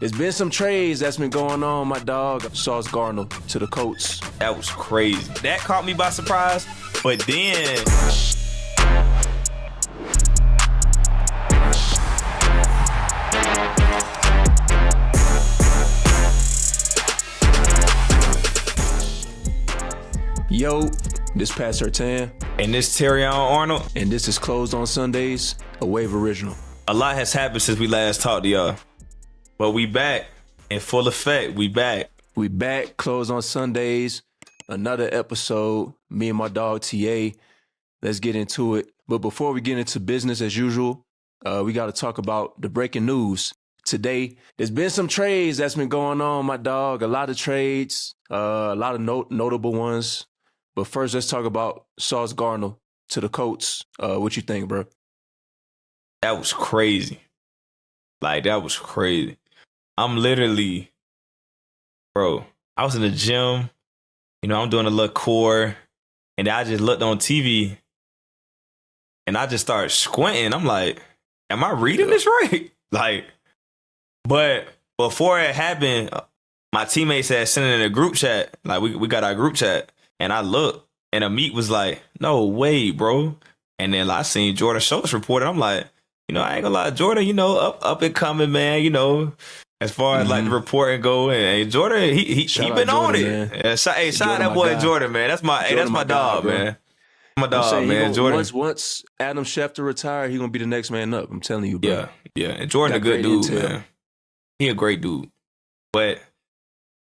There's been some trades that's been going on, my dog. Sauce Gardner to the Colts. That was crazy. That caught me by surprise. But then Yo, this Pat Surtain. And this Terrion Arnold. And this is Closed on Sundays, a Wave original. A lot has happened since we last talked to y'all. But we back in full effect. We back. We back, Closed on Sundays. Another episode. Me and my dog TA. Let's get into it. But before we get into business as usual, we got to talk about the breaking news. Today, there's been some trades that's been going on, my dog. A lot of trades, a lot of notable ones. But first, let's talk about Sauce Gardner to the Colts. What you think, bro? That was crazy. Like, that was crazy. I'm literally, bro, I was in the gym. You know, I'm doing a little core. And I just looked on TV. And I just started squinting. I'm like, am I reading this right? Like, but before it happened, my teammates had sent it in a group chat. Like, we got our group chat. And I looked, and Amik was like, no way, bro. And then I seen Jordan Schultz report, and I'm like, you know, I ain't gonna lie, Jordan, you know, up and coming, man, you know, as far as like the reporting go. And Jordan, he been on it. Yeah, shout out that boy Jordan, man. That's my dog, man. My dog, man. Jordan. Once Adam Schefter retire, he gonna be the next man up. I'm telling you, bro. Yeah. And Jordan a good dude, man. He a great dude. But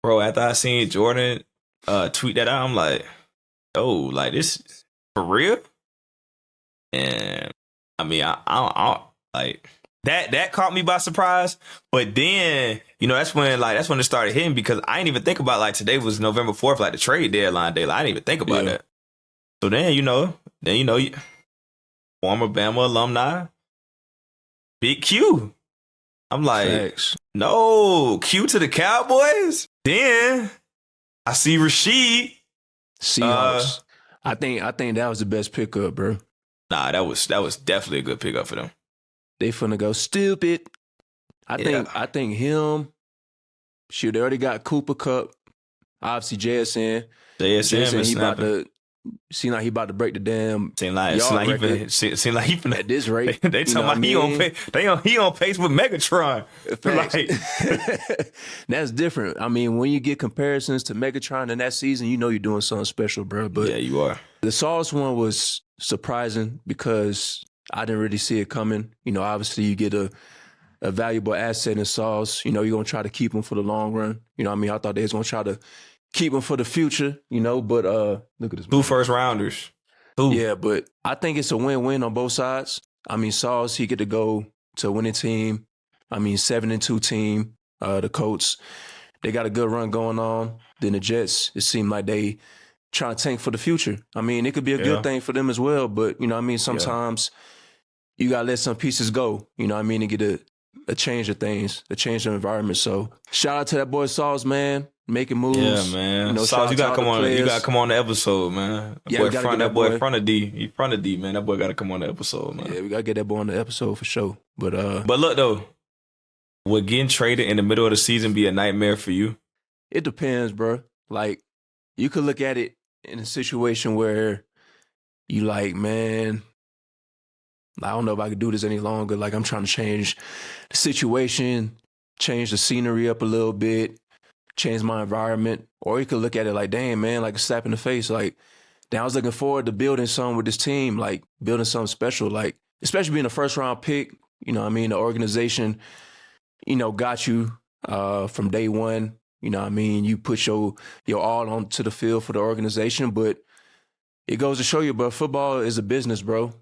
bro, after I seen Jordan tweet that out, I'm like, oh, like this for real? And I mean, I like that caught me by surprise. But then, you know, that's when it started hitting, because I didn't even think about, like, today was November 4th, like the trade deadline day. Like, I didn't even think about that. So then, you know, former Bama alumni, Big Q. I'm like, thanks. No, Q to the Cowboys? Then I see Rashid. Seahawks. I think that was the best pickup, bro. Nah, that was definitely a good pickup for them. They finna go stupid. I think him. Shoot, they already got Cooper Kupp. Obviously, JSN he about to seem like he about to break the damn. Seem like he finna at this rate. They talking about he on pace with Megatron. Like, that's different. I mean, when you get comparisons to Megatron in that season, you know you're doing something special, bro. But yeah, you are. The Sauce one was surprising because I didn't really see it coming. You know, obviously you get a valuable asset in Sauce. You know, you're gonna try to keep him for the long run. You know what I mean? I thought they was gonna try to keep him for the future, you know, but look at this. 2 first rounders. 2. Yeah, but I think it's a win-win on both sides. I mean, Sauce, he get to go to a winning team. I mean, 7-2 team. The Colts, they got a good run going on. Then the Jets, it seemed like they trying to tank for the future. I mean, it could be a good thing for them as well, but, you know what I mean, sometimes you got to let some pieces go, you know what I mean, to get a change of things, a change of environment. So shout out to that boy Sauce, man. Making moves. Yeah, man. You know, Sauce, you gotta come on. You gotta come on the episode, man. That boy front of D. He front of D, man. That boy gotta come on the episode, man. Yeah, we gotta get that boy on the episode for sure. But look though, would getting traded in the middle of the season be a nightmare for you? It depends, bro. Like, you could look at it in a situation where you like, man, I don't know if I could do this any longer. Like, I'm trying to change the situation, change the scenery up a little bit, change my environment. Or you could look at it like, damn, man, like a slap in the face. Like, damn, I was looking forward to building something with this team, like building something special. Like, especially being a first round pick, you know what I mean? The organization, you know, got you from day one. You know what I mean? You put your all onto the field for the organization, but it goes to show you, bro, football is a business, bro.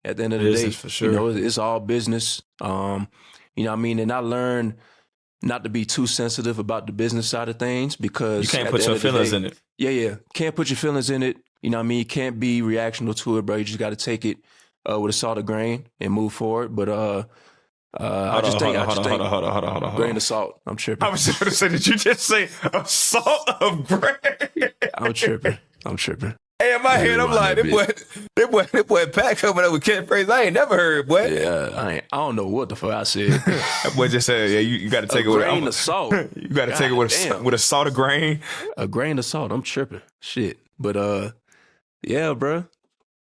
At the end of the day, for sure. You know, it's all business. You know what I mean? And I learned not to be too sensitive about the business side of things, because you can't put your feelings in it. Yeah. Can't put your feelings in it. You know what I mean? You can't be reactional to it, bro. You just got to take it with a salt of grain and move forward. But I just think grain of salt. I'm tripping. I was just going to say, did you just say a salt of grain? I'm tripping. Hey, in my I head, really I'm want like, that bitch. that boy Pat coming up with catchphrase I ain't never heard, boy. Yeah, I don't know what the fuck I said. That boy just said, yeah, you got to A take it with grain of salt. you got to take it God damn. with a salt of grain. A grain of salt. I'm tripping. Shit. But yeah, bro.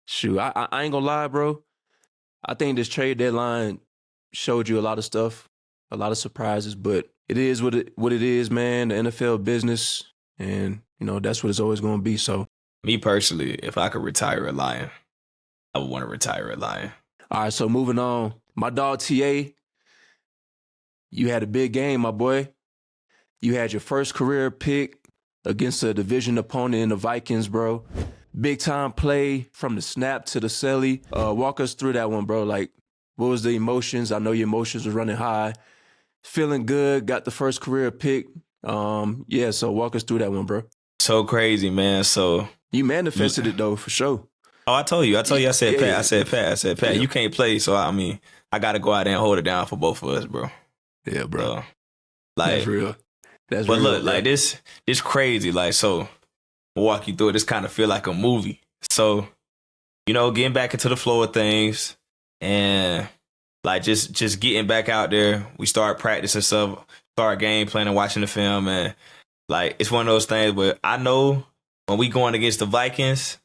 Shoot, I ain't gonna lie, bro. I think this trade deadline showed you a lot of stuff, a lot of surprises, but it is what it is, man. The NFL business, and that's what it's always gonna be. So, Me personally, if I could retire a Lion, I would want to retire a Lion. all right. So moving on, my dog TA, you had a big game, my boy. You had your first career pick against a division opponent in the Vikings, bro. Big time play from the snap to the celly. Walk us through that one, bro. Like, what was the emotions? I know your emotions were running high. Feeling good. Got the first career pick. Yeah. So walk us through that one, bro. So crazy, man. So you manifested it though, for sure. Oh, I told you. I said Yeah, Pat. yeah. I said Pat. Yeah. You can't play, so I mean, I got to go out there and hold it down for both of us, bro. Yeah, bro. So, That's real. That's but real, look, bro. like this crazy. Like, so we'll walk you through it. This kind of feel like a movie. So, getting back into the flow of things and like just getting back out there. We start practicing stuff, start game planning, watching the film, and like it's one of those things where I know when we going against the Vikings,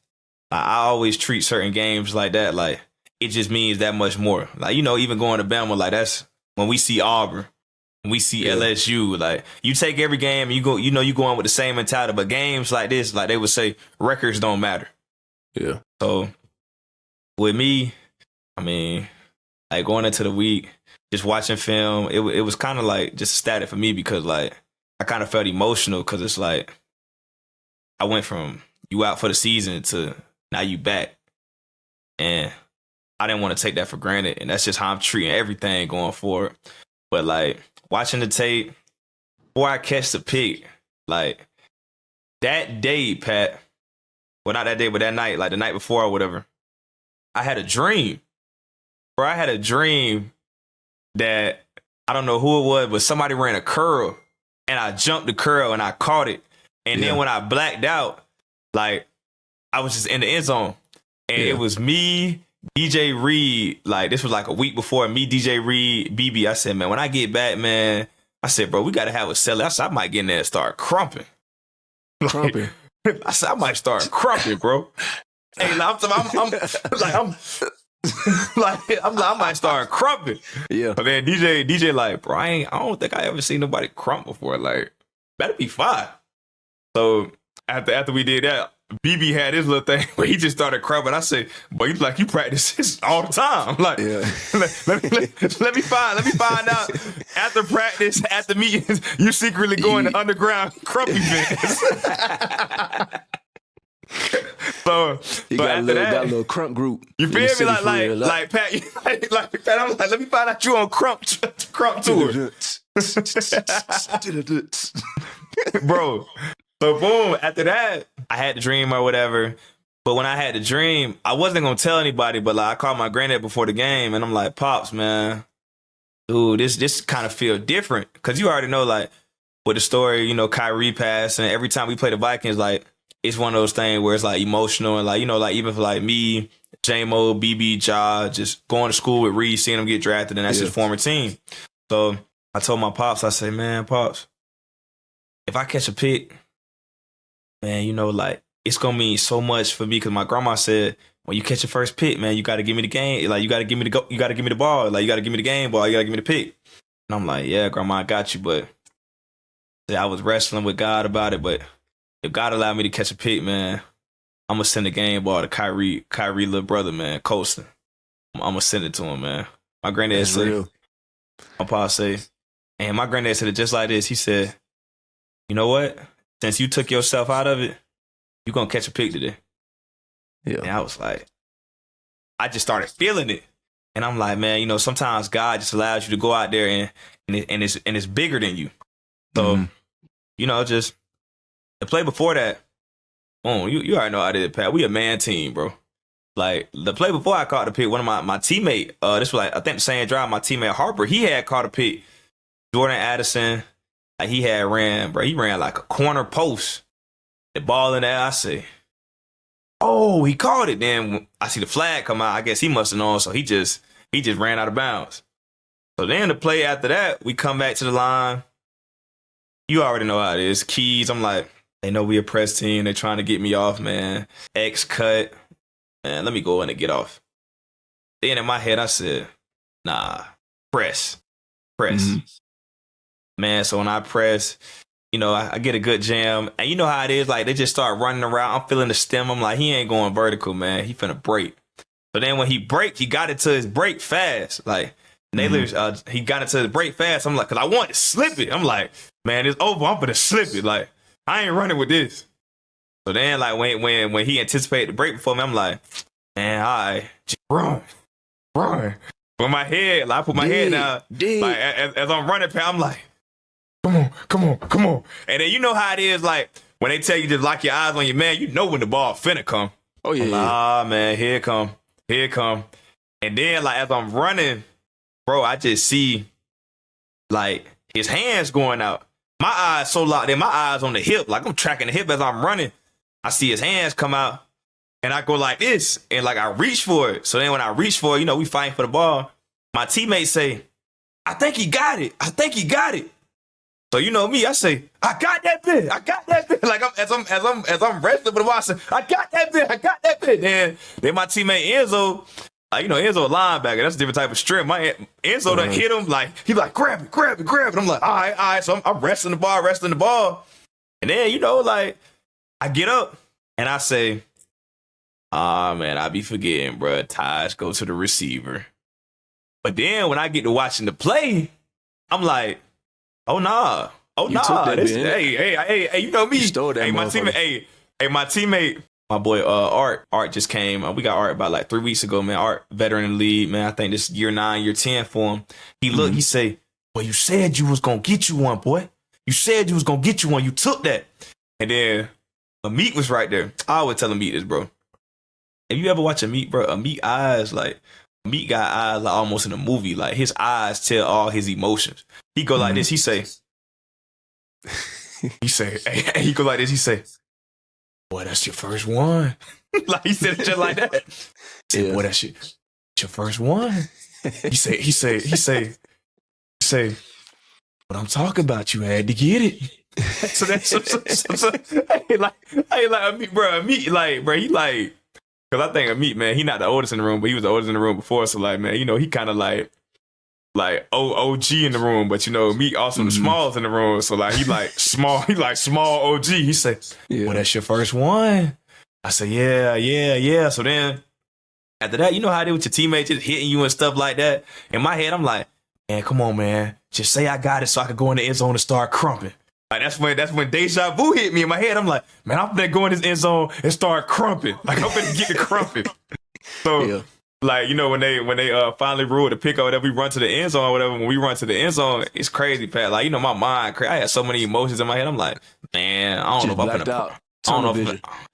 I always treat certain games like that. Like it just means that much more. Like, even going to Bama, like that's when we see Auburn, when we see LSU, like you take every game and you go, you going with the same mentality. But games like this, like they would say, records don't matter. Yeah. So with me, I mean, like going into the week, just watching film, it was kind of like just static for me because like I kind of felt emotional because it's like I went from you out for the season to now you back. And I didn't want to take that for granted. And that's just how I'm treating everything going forward. But like watching the tape, before I catch the pick, like that day, Pat, well, not that day, but that night, like the night before or whatever, I had a dream. Bro, I had a dream that I don't know who it was, but somebody ran a curl and I jumped the curl and I caught it. And then when I blacked out, like I was just in the end zone. And it was me, DJ Reed. Like this was like a week before, me, DJ Reed, BB. I said, man, when I get back, man, I said, bro, we got to have a celly. I said, I might get in there and start crumping. Crumping. I said, I might start crumping, bro. Hey, I'm I might start crumping. Yeah. But then DJ like, bro, I don't think I ever seen nobody crump before. Like, better be fine. So after we did that, BB had his little thing where he just started crumping. I said, boy, you practice this all the time. Like, let me find out after practice, after meetings, you secretly going to underground crump events. So got after that, got a little crump group. You feel me? Like Pat, like Pat, I'm like, let me find out you on crump tour. Bro. So boom, after that, I had the dream or whatever. But when I had the dream, I wasn't gonna tell anybody, but like I called my granddad before the game and I'm like, Pops, man, dude, this kind of feel different. Cause you already know, like, with the story, Kyrie passed, and every time we play the Vikings, like, it's one of those things where it's like emotional and like, like even for like me, J-Mo, BB, Ja, just going to school with Reed, seeing him get drafted, and that's his former team. So I told my Pops, I say, man, Pops, if I catch a pick, man, like it's gonna mean so much for me because my grandma said, when you catch your first pick, man, you gotta give me the game. Like you gotta give me the ball. Like you gotta give me the game ball, you gotta give me the pick. And I'm like, yeah, grandma, I got you, but I was wrestling with God about it, but if God allowed me to catch a pick, man, I'm gonna send the game ball to Kyrie little brother, man, Colston. I'm gonna send it to him, man. My granddad said, my pa say, and my granddad said it just like this. He said, you know what? Since you took yourself out of it, you're gonna catch a pick today. Yeah. And I was like, I just started feeling it. And I'm like, man, sometimes God just allows you to go out there and it's bigger than you. So, just the play before that, you already know I did it, Pat. We a man team, bro. Like the play before I caught the pick, one of my teammate, this was like I think the same drive, my teammate Harper, he had caught a pick. Jordan Addison, like he ran like a corner post. The ball in there, I say, no, he caught it. Then I see the flag come out. I guess he must have known, so he just ran out of bounds. So then the play after that, we come back to the line. You already know how it is. Keys, I'm like, they know we a press team. They're trying to get me off, man. X cut. Man, let me go in and get off. Then in my head, I said, nah, press. Mm-hmm. Man, so when I press, you know, I get a good jam. And you know how it is. Like, they just start running around. I'm feeling the stem. I'm like, he ain't going vertical, man. He finna break. So then when he break, he got into his break fast. Like, Naylor, he got into his break fast. I'm like, because I want to slip it. I'm like, man, it's over. I'm finna slip it. Like, I ain't running with this. So then, like, when he anticipated the break before me, I'm like, man, all right, just run. With my head, like, I put my head down. Like, as I'm running, I'm like, come on. And then you know how it is, like, when they tell you to lock your eyes on your man, you know when the ball finna come. Oh, yeah. Like, man, here it come. And then, like, as I'm running, bro, I just see, like, his hands going out. My eyes so locked in, my eyes on the hip. Like, I'm tracking the hip as I'm running. I see his hands come out, and I go like this, and, like, I reach for it. So then when I reach for it, you know, we fighting for the ball. My teammates say, I think he got it. So you know me, I say, I got that bit. Like, as I'm wrestling for the ball, I say, I got that bit. Then my teammate Enzo, like, you know, Enzo a linebacker. That's a different type of strength. My Enzo done hit him, like, he like, grab it. I'm like, all right. So I'm wrestling the ball. And then, you know, like, I get up and I say, man, I be forgetting, bro. Ties go to the receiver. But then when I get to watching the play, I'm like, oh, nah. Hey, you know me. You stole that, my teammate, my boy Art just came. We got Art about like 3 weeks ago, man. Art, veteran in the league, man. I think this year 9, year 10 for him. He looked, he say, well, you said you was going to get you one, boy. You said you was going to get you one. You took that. And then Amik was right there. I always tell Amik this, bro. If you ever watch Amik, bro, Amik eyes, like, Amik got eyes like almost in a movie. Like, his eyes tell all his emotions. He go like this. He say, hey, he go like this. He say, boy, that's your first one. Like, he said it just like that. He said, boy, that's your first one. He say, what I'm talking about, you had to get it. So that's hey, like Amik, bro, he like, because I think Amik, man, he not the oldest in the room, but he was the oldest in the room before. So, like, man, you know, he kind of like OG in the room, but, you know, Amik also the smallest in the room. So, like, he like small OG. He said, well, that's your first one. I said, yeah. So then after that, you know how it is with your teammates just hitting you and stuff like that. In my head, I'm like, man, come on, man. Just say I got it so I could go in the end zone and start crumping. Like, that's when deja vu hit me in my head. I'm like, man, I'm gonna go in this end zone and start crumping. Like, I'm gonna get the crumping. So, like, you know, when they finally ruled the pick or whatever, we run to the end zone or whatever. When we run to the end zone, it's crazy, Pat. Like, you know, my mind, I had so many emotions in my head. I'm like, man, I don't know if I'm gonna.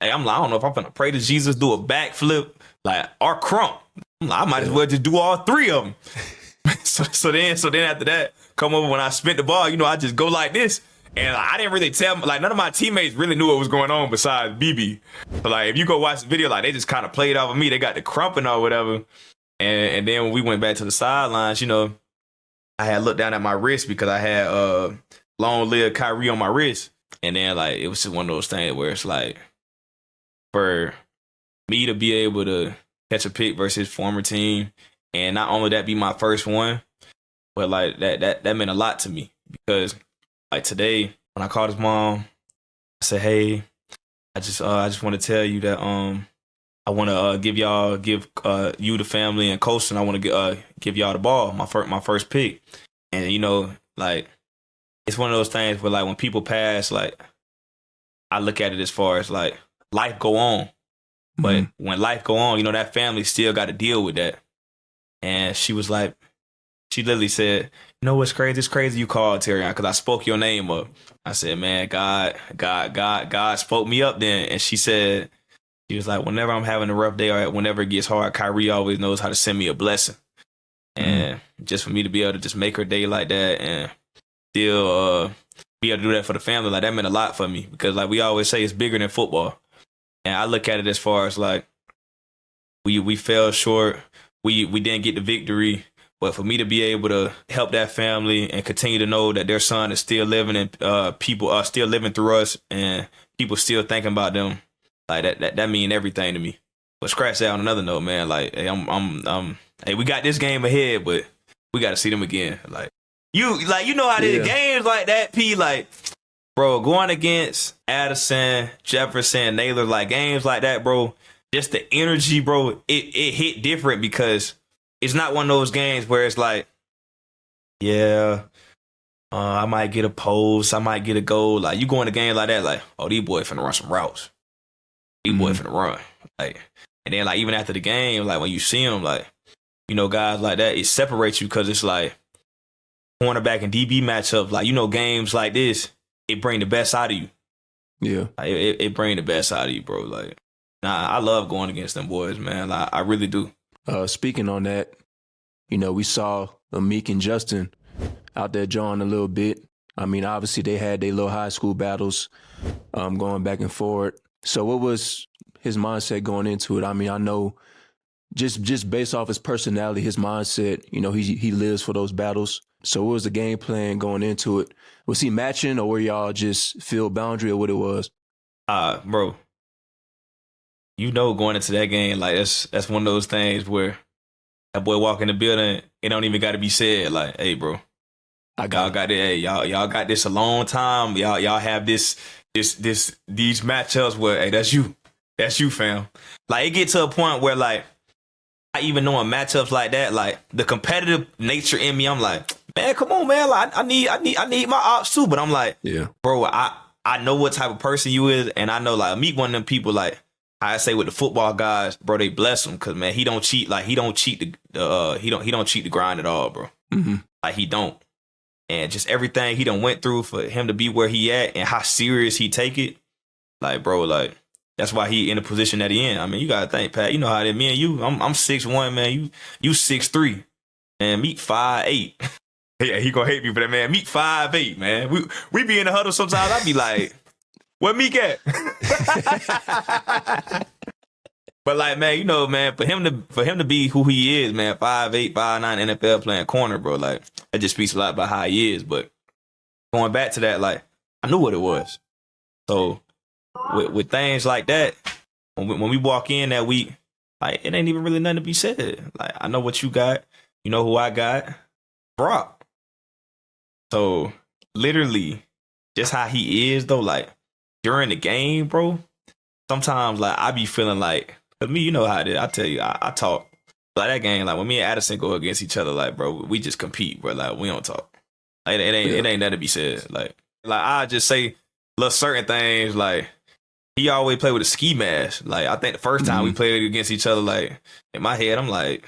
I don't know if I'm gonna pray to Jesus, do a backflip, like, or crump. I might as well just do all 3 of them. So then after that, come over when I spent the ball, you know, I just go like this. And I didn't really tell, like, none of my teammates really knew what was going on besides BB. But, like, if you go watch the video, like, they just kind of played off of me. They got the crumping or whatever. And then when we went back to the sidelines, you know, I had looked down at my wrist because I had long live Kyrie on my wrist. And then, like, it was just one of those things where it's like, for me to be able to catch a pick versus his former team, and not only that be my first one, but, like, that meant a lot to me because, like, today, when I called his mom, I said, hey, I just want to tell you that I want to give you, the family, and Colson, I want to give y'all the ball, my first pick. And, you know, like, it's one of those things where, like, when people pass, like, I look at it as far as, like, life go on. But when life go on, you know, that family still got to deal with that. And she was like, she literally said, you know what's crazy? It's crazy you called, Terrion, because I spoke your name up. I said, man, God spoke me up then. And she said, she was like, whenever I'm having a rough day or whenever it gets hard, Kyrie always knows how to send me a blessing. And just for me to be able to just make her day like that and still be able to do that for the family, like, that meant a lot for me because, like we always say, it's bigger than football. And I look at it as far as like we fell short. We didn't get the victory. But for me to be able to help that family and continue to know that their son is still living and people are still living through us and people still thinking about them, like that mean everything to me. But scratch that on another note, man. Like, hey, hey, we got this game ahead, but we got to see them again. Like you know how these games like that, P. Like, bro, going against Addison, Jefferson, Naylor, like games like that, bro. Just the energy, bro. It hit different because it's not one of those games where it's like, I might get a post, I might get a goal. Like you go in a game like that, like, oh, these boys finna run some routes. These boys finna run. Like, and then like even after the game, like when you see them, like, you know, guys like that, it separates you because it's like cornerback and DB matchup. Like, you know, games like this, it bring the best out of you. Yeah, like, it bring the best out of you, bro. Like, nah, I love going against them boys, man. Like, I really do. Speaking on that, you know, we saw Amik and Justin out there jawing a little bit. I mean, obviously they had their little high school battles going back and forth. So what was his mindset going into it? I mean, I know just based off his personality, his mindset, you know, he lives for those battles. So what was the game plan going into it? Was he matching or were y'all just field boundary or what it was? Bro, you know, going into that game, like that's one of those things where that boy walk in the building, it don't even got to be said. Like, hey, bro, y'all got it. Hey, y'all got this a long time. Y'all have these matchups where, hey, that's you, fam. Like it get to a point where like I even knowing matchups like that, like the competitive nature in me, I'm like, man, come on, man. Like I need my ops too. But I'm like, yeah, bro, I know what type of person you is, and I know like meet one of them people like. I say with the football guys, bro, they bless him because man, he don't cheat. Like he don't cheat he don't cheat the grind at all, bro. Mm-hmm. Like he don't, and just everything he done went through for him to be where he at and how serious he take it. Like, bro, like that's why he in the position that he in. I mean, you gotta think, Pat. You know how it is. Me and you, I'm 6'1", man. You 6'3", and meet 5'8". Yeah, he gonna hate me for that, man. Meet 5'8", man. We be in the huddle sometimes. I be like. Where Meek at? But like, man, you know, man, for him to be who he is, man, 5'8", 5'9", NFL playing corner, bro, like that just speaks a lot about how he is. But going back to that, like, I knew what it was. So with things like that, when we walk in that week, like it ain't even really nothing to be said. Like, I know what you got, you know who I got, Brock. So literally, just how he is though, like. During the game, bro, sometimes like I be feeling like, cause me, you know how it is. I tell you, I talk like that game. Like when me and Addison go against each other, like bro, we just compete, bro. Like we don't talk. Like it ain't nothing to be said. Like I just say little certain things. Like he always play with a ski mask. Like I think the first time we played against each other, like in my head, I'm like,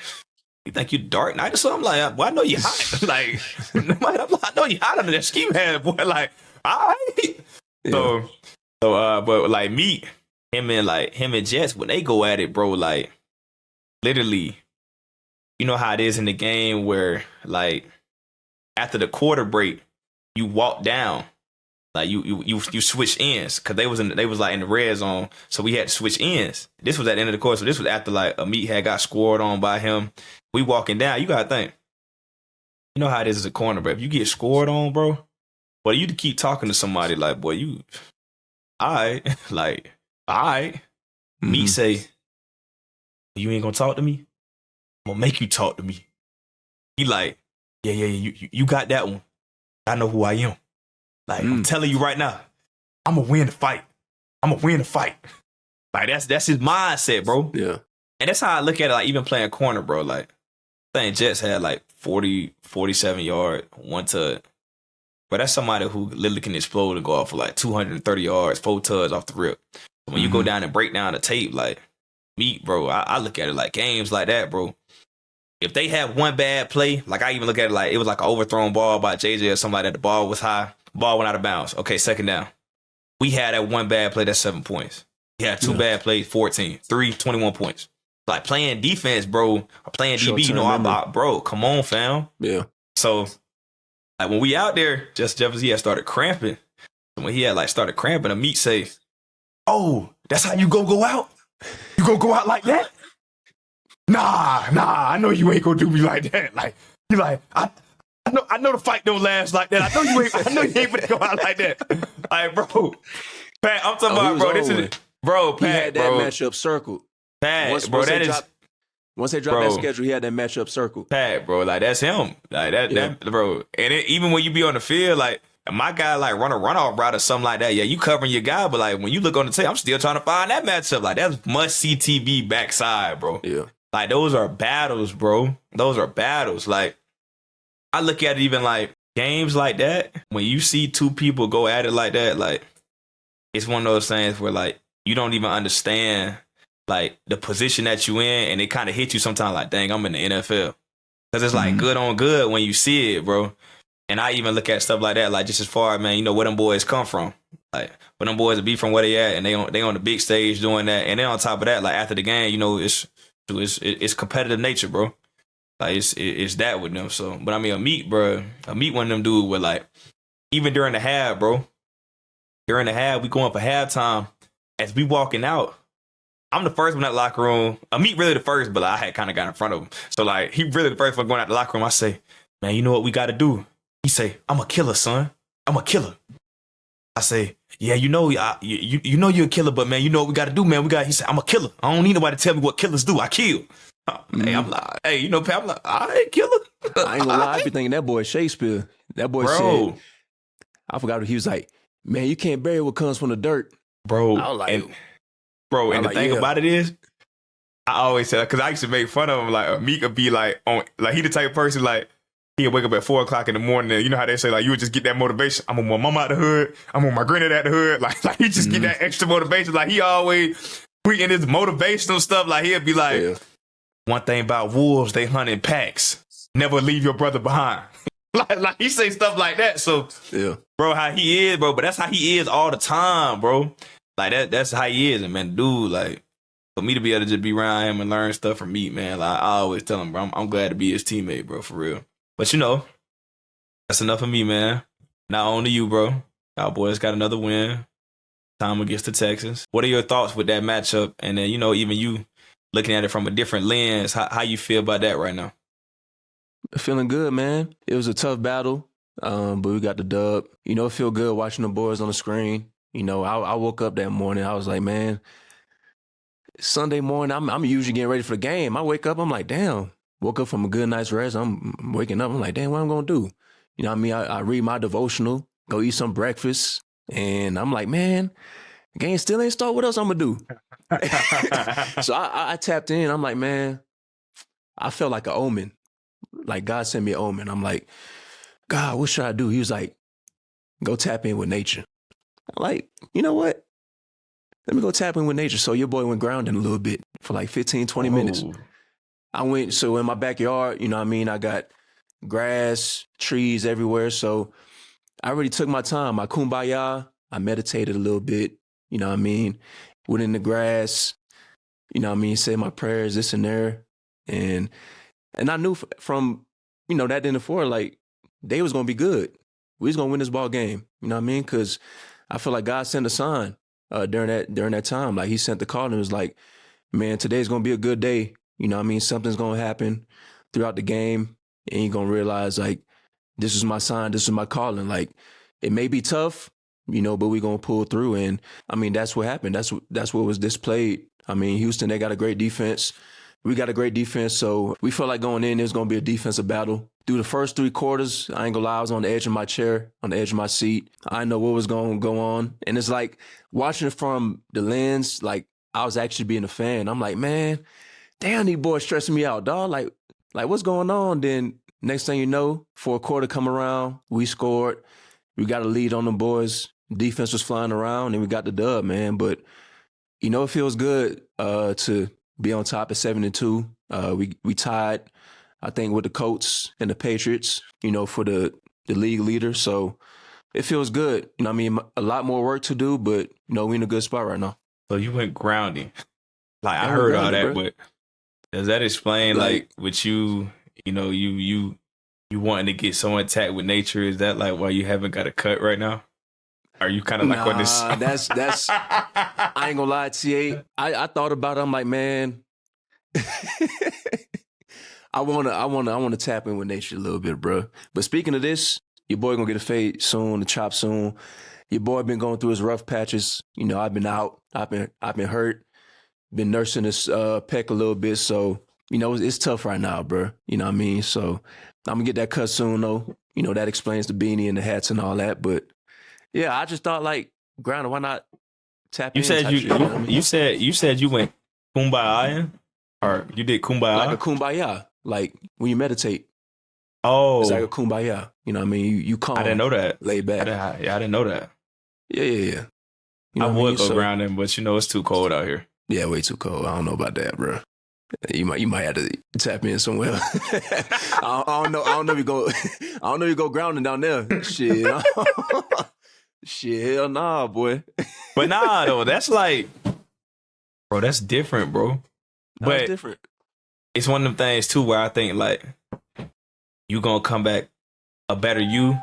you think you Dark Knight or something? Like, well, I know you hot. Like I know you hot under that ski mask, boy. Like, all right. Yeah. So, but like him and Jets, when they go at it, bro, like literally, you know how it is in the game where like after the quarter break, you walk down, like you switch ends because they was like in the red zone, so we had to switch ends. This was at the end of the quarter, so this was after like Amik had got scored on by him. We walking down, you gotta think, you know how it is as a corner, bro. If you get scored on, bro, but you to keep talking to somebody like, boy, you. All right, like, all right. Me say, you ain't gonna talk to me? I'm gonna make you talk to me. He like, yeah, you got that one. I know who I am. Like, I'm telling you right now, I'm gonna win the fight. Like, that's his mindset, bro. Yeah. And that's how I look at it, like, even playing corner, bro. Like, I think Jets had like 40, 47 yards, one touch. But that's somebody who literally can explode and go off for like 230 yards, 4 tugs off the rip. When you go down and break down the tape, like me, bro, I look at it like games like that, bro. If they have one bad play, like I even look at it like it was like an overthrown ball by JJ or somebody that the ball was high, ball went out of bounds. Okay, second down. We had that one bad play, that's 7 points. We had two bad plays, 14. 3, 21 points. Like playing defense, bro, or playing DB, you know, bro, come on, fam. Yeah. So, like when we out there, Jefferson, he had started cramping. And when he had like started cramping, Amik say, oh, That's how you go out? You gonna go out like that? Nah, I know you ain't gonna do me like that. Like, you like, I know the fight don't last like that. I know you ain't gonna go out like that. Like, bro, Pat, I'm talking about, bro. This is, bro, Pat, he had that matchup circled. Pat, once they dropped that schedule, he had that matchup circled. Pat, bro, like that's him, like that, bro. And even when you be on the field, like my guy, like run a runoff route or something like that. Yeah, you covering your guy, but like when you look on the tape, I'm still trying to find that matchup. Like that's must see TV backside, bro. Yeah, like those are battles, bro. Those are battles. Like I look at it even like games like that. When you see two people go at it like that, like it's one of those things where like you don't even understand like the position that you in, and it kind of hit you sometimes like, dang, I'm in the NFL. Because it's like good on good when you see it, bro. And I even look at stuff like that, like just as far, man, you know, where them boys come from. Like, where them boys be from where they at, and they on the big stage doing that. And then on top of that, like after the game, you know, it's competitive nature, bro. Like it's that with them. So, but I mean, Amik one of them dude with like, even during the half, bro. During the half, we going for halftime. As we walking out, I'm the first one in that locker room. Amik really the first, but I had kind of got in front of him. So like, he really the first one going out the locker room. I say, man, you know what we got to do? He say, I'm a killer, son. I'm a killer. I say, yeah, you know you know you're a killer, but man, you know what we got to do, man. He said, I'm a killer. I don't need nobody to tell me what killers do. I kill. Hey, I'm like, hey, you know, Pat, I'm like, I ain't killer. I ain't gonna lie, I be thinking that boy Shakespeare. That boy said, I forgot what he was like, man, you can't bury what comes from the dirt. Bro, I was like, and the thing about it is, I always say, because I used to make fun of him, like Amik would be like, he the type of person, like, he'd wake up at 4 o'clock in the morning, and you know how they say, like, you would just get that motivation. I'm on my mama out the hood. I'm on my granddad out the hood. Like he just get that extra motivation. Like, he always tweeting his motivational stuff. Like, he'll be like, one thing about wolves, they hunt in packs. Never leave your brother behind. like he say stuff like that. So, bro, how he is, bro. But that's how he is all the time, bro. Like, that's how he is. And, man, dude, like, for me to be able to just be around him and learn stuff from me, man, like, I always tell him, bro, I'm glad to be his teammate, bro, for real. But, you know, that's enough of me, man. Now on to you, bro. Cowboys got another win. Time against the Texans. What are your thoughts with that matchup? And then, you know, even you looking at it from a different lens, how you feel about that right now? Feeling good, man. It was a tough battle, but we got the dub. You know, it feel good watching the boys on the screen. You know, I woke up that morning. I was like, man, Sunday morning, I'm usually getting ready for the game. I wake up, I'm like, damn. Woke up from a good night's rest. I'm waking up. I'm like, damn, what I'm going to do? You know what I mean? I read my devotional, go eat some breakfast. And I'm like, man, the game still ain't started. What else I'm going to do? So I tapped in. I'm like, man, I felt like an omen. Like God sent me an omen. I'm like, God, what should I do? He was like, go tap in with nature. I'm like, you know what? Let me go tap in with nature. So your boy went grounding a little bit for like 15, 20 minutes. I went, so in my backyard, you know what I mean? I got grass, trees everywhere. So I already took my time. I kumbaya. I meditated a little bit, you know what I mean? Went in the grass, you know what I mean? Said my prayers, this and there. And I knew from, you know, that day before, like, they was going to be good. We was going to win this ball game, you know what I mean? Because I feel like God sent a sign during that time. Like, he sent the call and it was like, man, today's going to be a good day. You know what I mean? Something's going to happen throughout the game, and you're going to realize, like, this is my sign, this is my calling. Like, it may be tough, you know, but we're going to pull through. And, I mean, that's what happened. That's what was displayed. I mean, Houston, they got a great defense. We got a great defense, so we felt like going in, there's going to be a defensive battle. Through the first 3 quarters, I ain't going to lie, I was on the edge of my chair, on the edge of my seat. I didn't know what was going to go on. And it's like, watching it from the lens, like, I was actually being a fan. I'm like, man, damn, these boys stressing me out, dog. Like what's going on? Then next thing you know, 4th quarter come around, we scored. We got a lead on them boys. Defense was flying around, and we got the dub, man. But, you know, it feels good to be on top at 7-2. We tied, I think, with the Colts and the Patriots, you know, for the league leader. So it feels good. You know what I mean? A lot more work to do, but, you know, we in a good spot right now. So you went grounding. Like, I heard all that, bro. But does that explain, like with you know, you wanting to get so intact with nature? Is that like why you haven't got a cut right now? Are you kind of like on this? Nah, that's. I ain't gonna lie, TA. I thought about it. I'm like, man, I wanna tap in with nature a little bit, bro. But speaking of this, your boy gonna get a fade soon, a chop soon. Your boy been going through his rough patches. You know, I've been out. I've been hurt. Been nursing this pec a little bit, so you know it's tough right now, bro. You know what I mean? So I'm gonna get that cut soon, though. You know that explains the beanie and the hats and all that. But yeah, I just thought like, Grinder, why not tap You in? said Type shit, know what I mean? you said you went kumbaya, or you did kumbaya? Like a kumbaya, like when you meditate, Oh, it's like a kumbaya. You know what I mean? You calm. I didn't know that. Lay back. I didn't know that. Yeah. You know I what would mean? go So, grounding, but you know it's too cold out here. yeah, way too cold. I don't know about that, bro. You might have to tap in somewhere. I don't know. I don't know if you go. I don't know if you go grounding down there. Shit. Shit, hell nah, boy. But nah, though, that's like, bro, that's different, bro. That's But different. it's one of them things too where I think like you gonna come back a better you,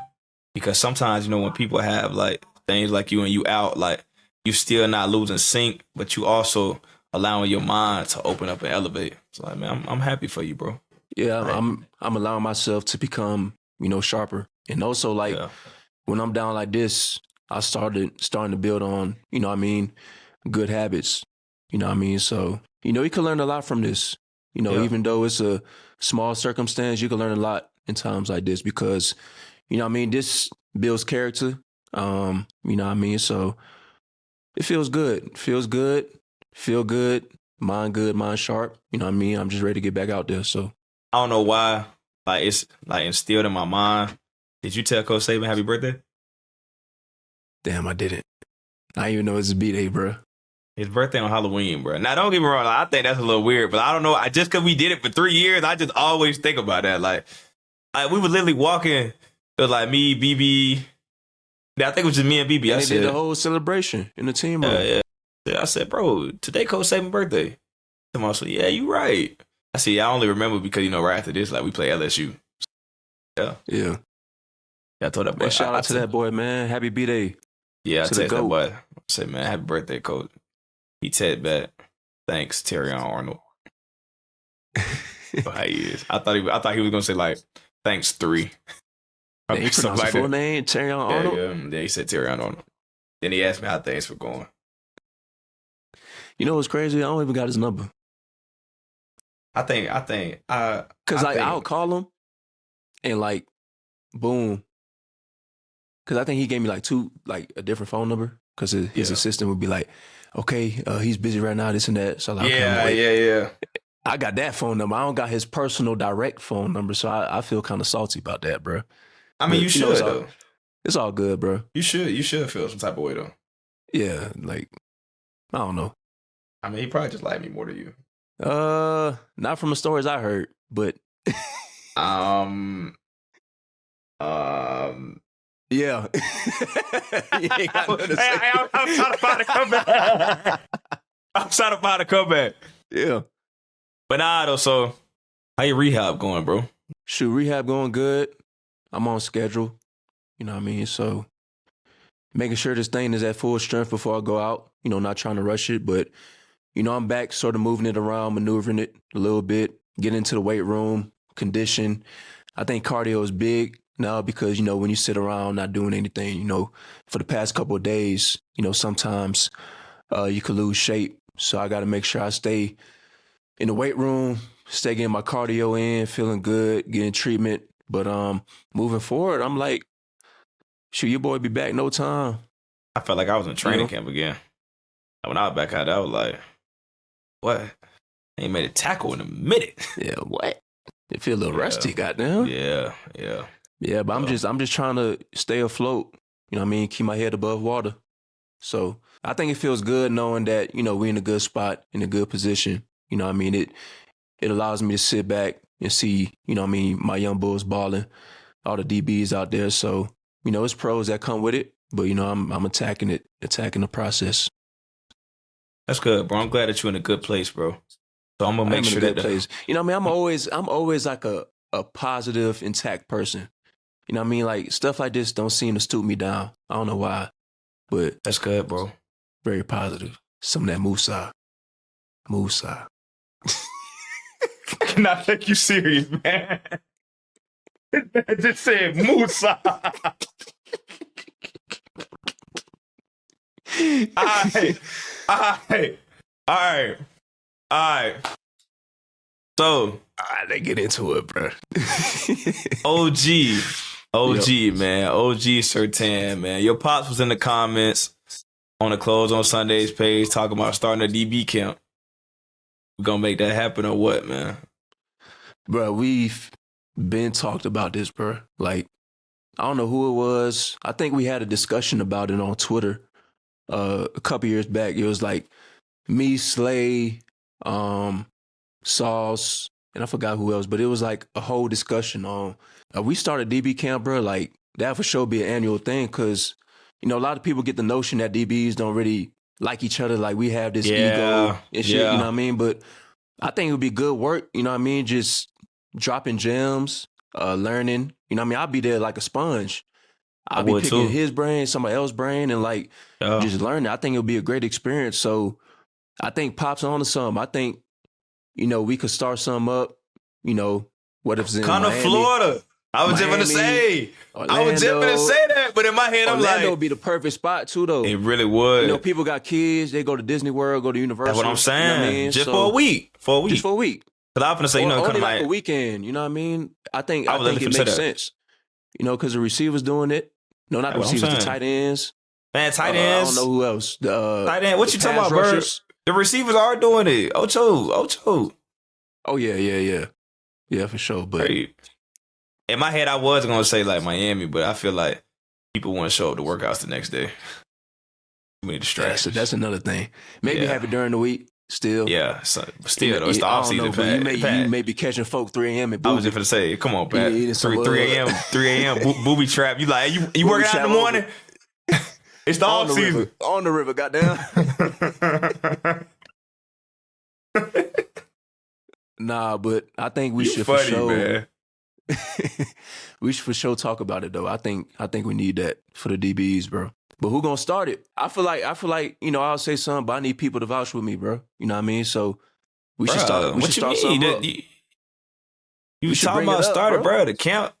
because sometimes, you know, when people have like things like you and you out, like you still not losing sync, but you also allowing your mind to open up and elevate. So like, man, I'm happy for you, bro. Yeah, Right. I'm allowing myself to become, you know, sharper. And also like Yeah. when I'm down like this, I starting to build on, you know what I mean, good habits. You know what I mean? So, you know, you can learn a lot from this. You know, Yeah. even though it's a small circumstance, you can learn a lot in times like this because, you know what I mean, this builds character. You know what I mean? So it feels good. Feel good, mind sharp. You know what I mean? I'm just ready to get back out there. So I don't know why, like it's like instilled in my mind. Did you tell Coach Saban happy birthday? damn, I didn't. I didn't even know it's his B-Day, bro. His birthday on Halloween, bro. Now, don't get me wrong. Like, I think that's a little weird, but I don't know. I just because we did it for 3 years, I just always think about that. Like we were literally walking. It was like me, BB. I think it was just me and BB. And I they said did the whole celebration in the team room. yeah. I said, bro, today Coach Saban's birthday. Someone said, yeah, you right. I said, yeah, I only remember because, you know, right after this, like we play LSU. Yeah. Yeah. I told that boy. Man, shout out to that boy, man. Happy B-Day. Yeah, I to the text that GOAT. boy. I said, man, happy birthday, Coach. He said back, thanks, Terrion Arnold. For how he is. I thought he was gonna say like, thanks, 3. Yeah, he pronounced his full name, Terrion Arnold. Yeah. Then he said Terrion Arnold. Then he asked me how things were going. You know what's crazy? I don't even got his number. I think Cause like I'll call him and like, boom. Cause I think he gave me like a different phone number. Cause his assistant would be like, okay, he's busy right now, this and that. So like, yeah. I got that phone number. I don't got his personal direct phone number, so I feel kind of salty about that, bro. I mean, But, you should know, though. It's all good, bro. You should feel some type of way though. Yeah, like I don't know. I mean, he probably just liked me more than you. Not from the stories I heard, but Yeah. You ain't got nothing to say. I'm trying to find a comeback. Yeah. But nah, though. So, how your rehab going, bro? Shoot, rehab going good. I'm on schedule. You know what I mean? So making sure this thing is at full strength before I go out. You know, not trying to rush it, but you know, I'm back sort of moving it around, maneuvering it a little bit, get into the weight room, condition. I think cardio is big now because, you know, when you sit around not doing anything, you know, for the past couple of days, you know, sometimes you could lose shape. So I got to make sure I stay in the weight room, stay getting my cardio in, feeling good, getting treatment. But moving forward, I'm like, shoot, your boy be back no time. I felt like I was in training camp again. When I was back out, I was like, what? I ain't made a tackle in a minute. Yeah, what? It feel a little rusty, goddamn. Yeah. Yeah, but I'm just trying to stay afloat. You know what I mean? Keep my head above water. So I think it feels good knowing that, you know, we're in a good spot, in a good position. You know what I mean? It allows me to sit back and see, you know what I mean, my young bulls balling, all the DBs out there. So, you know, it's pros that come with it, but, you know, I'm attacking the process. That's good, bro. I'm glad that you're in a good place, bro. So I'm gonna make sure that place. You know what I mean? I'm always like a positive, intact person. You know what I mean? Like stuff like this don't seem to stoop me down. I don't know why. But That's good, bro. very positive. Some of that Musa. I cannot take you serious, man. I just said Musa. All right. So, They get into it, bro. OG, yep. Man. OG Surtain, man. Your pops was in the comments on the Close on Sundays page talking about starting a DB camp. We gonna make that happen or what, man? Bro, we've been talked about this, bro. Like, I don't know who it was. I think we had a discussion about it on Twitter a couple years back. It was like me, Slay, Sauce, and I forgot who else, but it was like a whole discussion on we started DB camp, bro. Like, that for sure be an annual thing because, you know, a lot of people get the notion that DBs don't really like each other. Like, we have this ego and shit, you know what I mean? But I think it would be good work, you know what I mean? Just dropping gems, learning, you know what I mean? I'll be there like a sponge. I'll be picking his brain, somebody else's brain, and like just learning. I think it'll be a great experience. So I think Pop's on to something. I think, you know, we could start something up, you know, what if it's in Miami, Florida. I was just going to say. Orlando, I was just going to say that, but in my head, I'm like. Orlando would be the perfect spot, too, though. It really would. You know, people got kids. They go to Disney World, go to Universal. That's what I'm saying. You know what I mean? Just for a week. Just for a week. Because I'm going to say, you know, only like a weekend. You know what I mean? I think it makes sense. You know, because the receivers doing it. No, not the receivers, the tight ends. Man, tight ends. I don't know who else. Tight end. What you talking about, bro? The receivers are doing it. Ocho. Oh, yeah. Yeah, for sure. But in my head, I was going to say like Miami, but I feel like people want to show up to workouts the next day. Too many distractions. That's another thing. Maybe have it during the week still. Yeah, still though. It's the off-season. You may be catching folk 3 a.m. at Booby. I was just going to say, come on, Pat. 3 a.m. booby trap. You like, you working out in the morning? It's the off-season. On the river, goddamn. Nah, but I think we should for sure. Man. We should for sure talk about it though. I think we need that for the DBs, bro. But who gonna start it? I feel like, you know, I'll say something, but I need people to vouch with me, bro. You know what I mean? So we should start. We should start something up. You talking about starter, bro? The camp,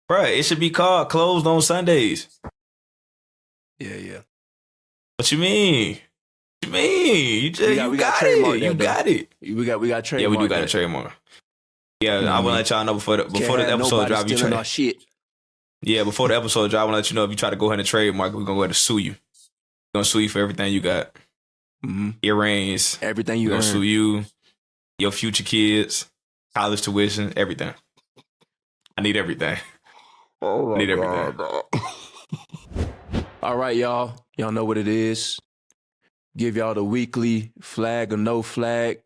bro. It should be called Closed on Sundays. Yeah. What you mean? You got it. We got trademark. Yeah, we do got a trademark. Yeah, I want to let y'all know before the episode drop. You our shit. Yeah, before the episode drop, I want to let you know if you try to go ahead and trademark, we're gonna go ahead and sue you. We're gonna sue you for everything you got. Earrings, everything you. We're gonna sue you, your future kids, college tuition, everything. I need everything. Oh my God. All right, y'all. Y'all know what it is. Give y'all the weekly flag or no flag.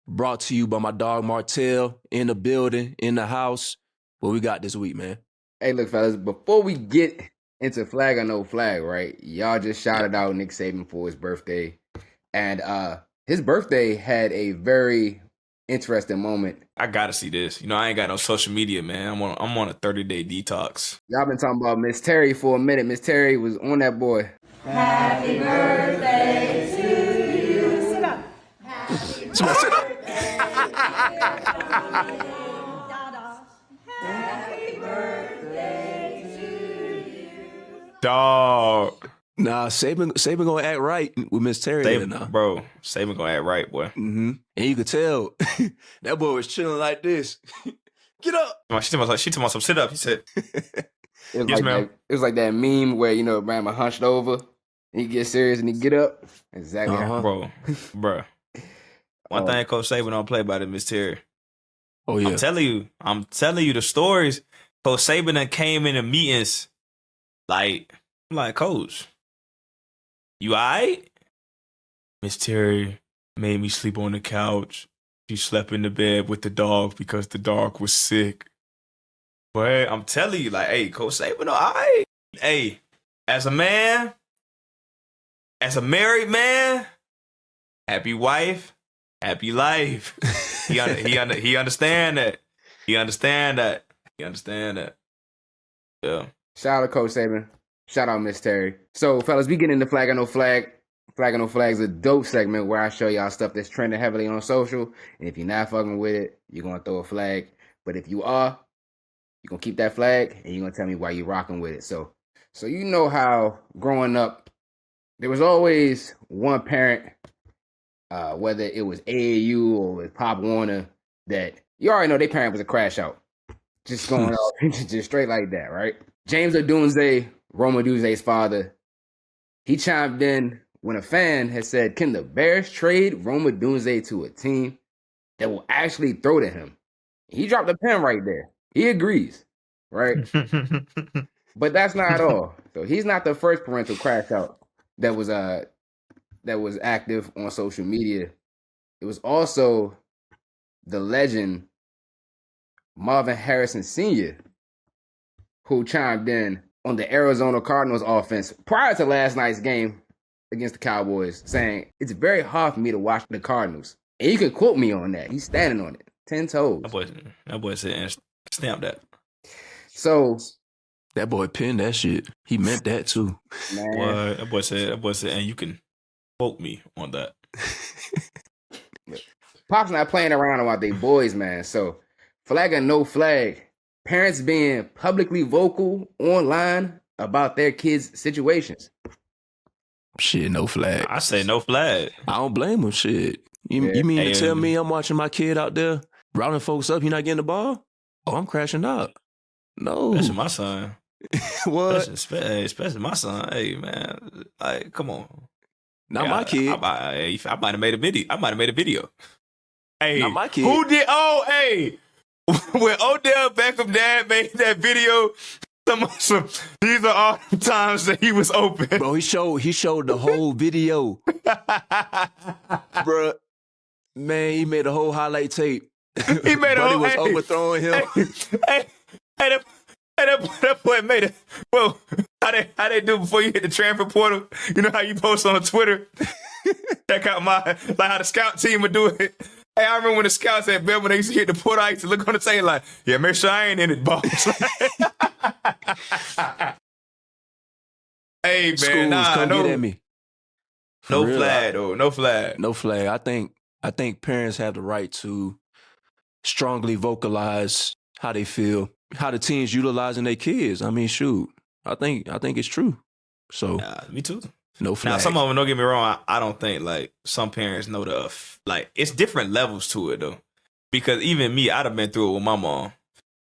Brought to you by my dog Martell in the building, in the house. What we got this week, man? Hey, look, fellas, before we get into flag or no flag, right? Y'all just shouted out Nick Saban for his birthday. And his birthday had a very interesting moment. I gotta see this. You know, I ain't got no social media, man. I'm on a 30-day detox. Y'all been talking about Miss Terry for a minute. Miss Terry was on that boy. Happy birthday to you. Sit up. Happy birthday. Happy birthday to you. Dog. Nah, Saban gonna act right with Miss Terry. Bro, Saban gonna act right, boy. Mm-hmm. And you could tell that boy was chilling like this. Get up. She told me some sit up. He said, yes, ma'am. It was like that meme where, you know, man, hunched over, and he get serious and he get up. Exactly. Bro. One thing Coach Saban don't play about it, Miss Terry. Oh, yeah. I'm telling you the stories. Coach Saban done came in the meetings like, I'm like, Coach, you all right? Miss Terry made me sleep on the couch. She slept in the bed with the dog because the dog was sick. But I'm telling you, like, hey, Coach Saban, all right. Hey, as a man, as a married man, happy wife, happy life. He understand that. He understand that. Yeah. Shout out to Coach Saban. Shout out Miss Terry. So, fellas, we get into Flag or No Flag. Flag or No Flag is a dope segment where I show y'all stuff that's trending heavily on social. And if you're not fucking with it, you're going to throw a flag. But if you are, you're going to keep that flag and you're going to tell me why you're rocking with it. So you know how growing up, there was always one parent, whether it was AAU or with Pop Warner, that you already know their parent was a crash out. Just going off, just straight like that, right? James Odunze, Rome Odunze's father, he chimed in when a fan had said, can the Bears trade Rome Odunze to a team that will actually throw to him? He dropped a pen right there. He agrees, right? But that's not all. So he's not the first parental crash out that was active on social media. It was also the legend Marvin Harrison Sr., who chimed in on the Arizona Cardinals offense prior to last night's game against the Cowboys, saying, it's very hard for me to watch the Cardinals. And you can quote me on that. He's standing on it. 10 toes. That boy said, stamp that. So that boy pinned that shit. He meant that too. Man. Boy, that boy said, and you can quote me on that. Pop's not playing around about they boys, man. So flag or no flag, parents being publicly vocal online about their kids' situations. Shit, no flag. I say no flag. I don't blame him. Shit. You mean to tell me I'm watching my kid out there routing folks up, he not getting the ball? Oh, I'm crashing out. No. Especially my son. What? Especially my son. Hey, man. Like, come on. Not my kid. I might have made a video. Hey, not my kid. Who did? Oh, hey. When Odell Beckham dad made that video, these are all the times that he was open. Bro, he showed the whole video. Bro, man, he made a whole highlight tape. He made a whole. Buddy was overthrowing him. That boy made it. Well, how they do before you hit the transfer portal? You know how you post on Twitter? Check out how the scout team would do it. Hey, I remember when the scouts at Bell, when they used to hit the portal, I used to look on the thing like, yeah, make sure I ain't in it, boss. Hey, man, Schools, come get at me. No flag, though. No flag. No flag. I think parents have the right to strongly vocalize how they feel, how the team's utilizing their kids. I mean, shoot, I think it's true. So me too. No flag. Now, some of them, don't get me wrong, I don't think, like, some parents know it's different levels to it, though. Because even me, I'd have been through it with my mom.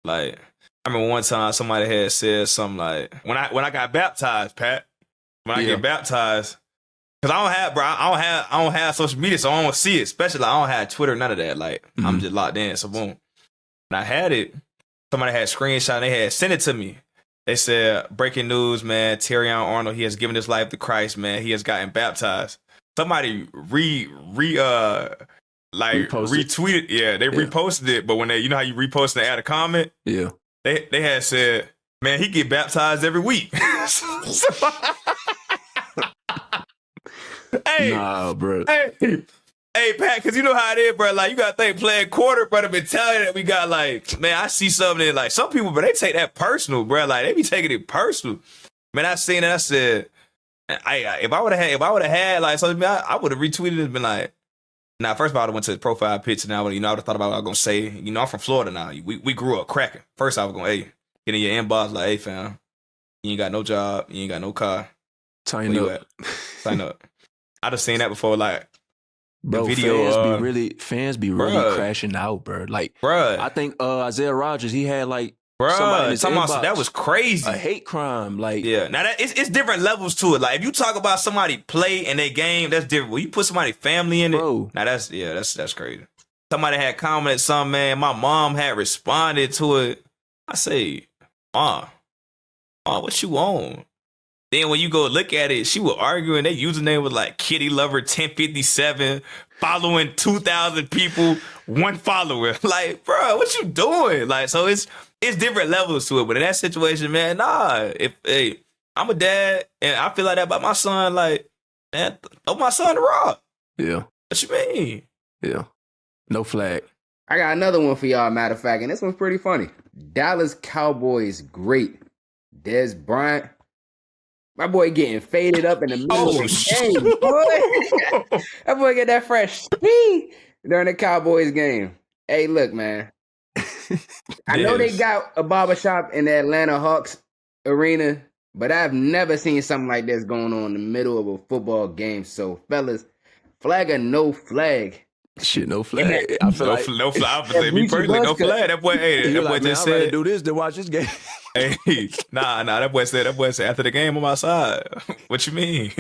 Like, I remember one time somebody had said something like, when I got baptized, Pat, I get baptized, because I don't have social media, so I don't see it. Especially, I don't have Twitter, none of that. Like, I'm just locked in, so boom. When I had it, somebody had screenshot, and they had sent it to me. They said, breaking news, man, Terrion Arnold, he has given his life to Christ, man. He has gotten baptized. Somebody retweeted. Yeah, they reposted it, but when you know how you repost and add a comment? Yeah. They had said, man, he get baptized every week. Hey, nah, bro. Hey, Pat, because you know how it is, bro. Like, you got to think playing quarter, bro. I've been telling you that we got, like, man, I see something that, like, some people, bro, they take that personal, bro. Like, they be taking it personal. Man, I seen it. I said, if I would have had, like, something, I would have retweeted it and been like, now, first of all, I would have went to the profile picture. Now, I would have thought about what I was going to say. You know, I'm from Florida now. We grew up cracking. First, I was going, hey, get in your inbox, like, hey, fam, you ain't got no job. You ain't got no car. Sign up. Sign up. I just seen that before, like, bro, video, fans be really crashing out, bro. Like, I think Isaiah Rodgers, he had like somebody in his inbox, that was crazy. A hate crime, like yeah. Now it's different levels to it. Like if you talk about somebody play in their game, that's different. When you put somebody's family in it, bro. Now that's crazy. Somebody had commented something, man. My mom had responded to it. I say, Mom, what you on? Then when you go look at it, she was arguing. Their username was like Kitty Lover 1057, following 2,000 people, one follower. Like, bro, what you doing? Like, so it's different levels to it. But in that situation, man, hey, I'm a dad and I feel like that about my son. Like, man, throw my son to rock. Yeah. What you mean? Yeah. No flag. I got another one for y'all, matter of fact, and this one's pretty funny. Dallas Cowboys great Dez Bryant My boy getting faded up in the middle of Oh, the game, boy. That boy get that fresh speed during the Cowboys game. Hey, look, man. I know they Yes. got a barbershop in the Atlanta Hawks arena, but I've never seen something like this going on in the middle of a football game. So, fellas, flag or no flag. Shit, no In that, flag. I feel No, like no flag. that Me bleacher personally, no buzz cut. flag. That boy, hey, you that boy like, man, just I'd rather said, do this than watch this game. hey, nah. That boy said, after the game, I'm outside. What you mean?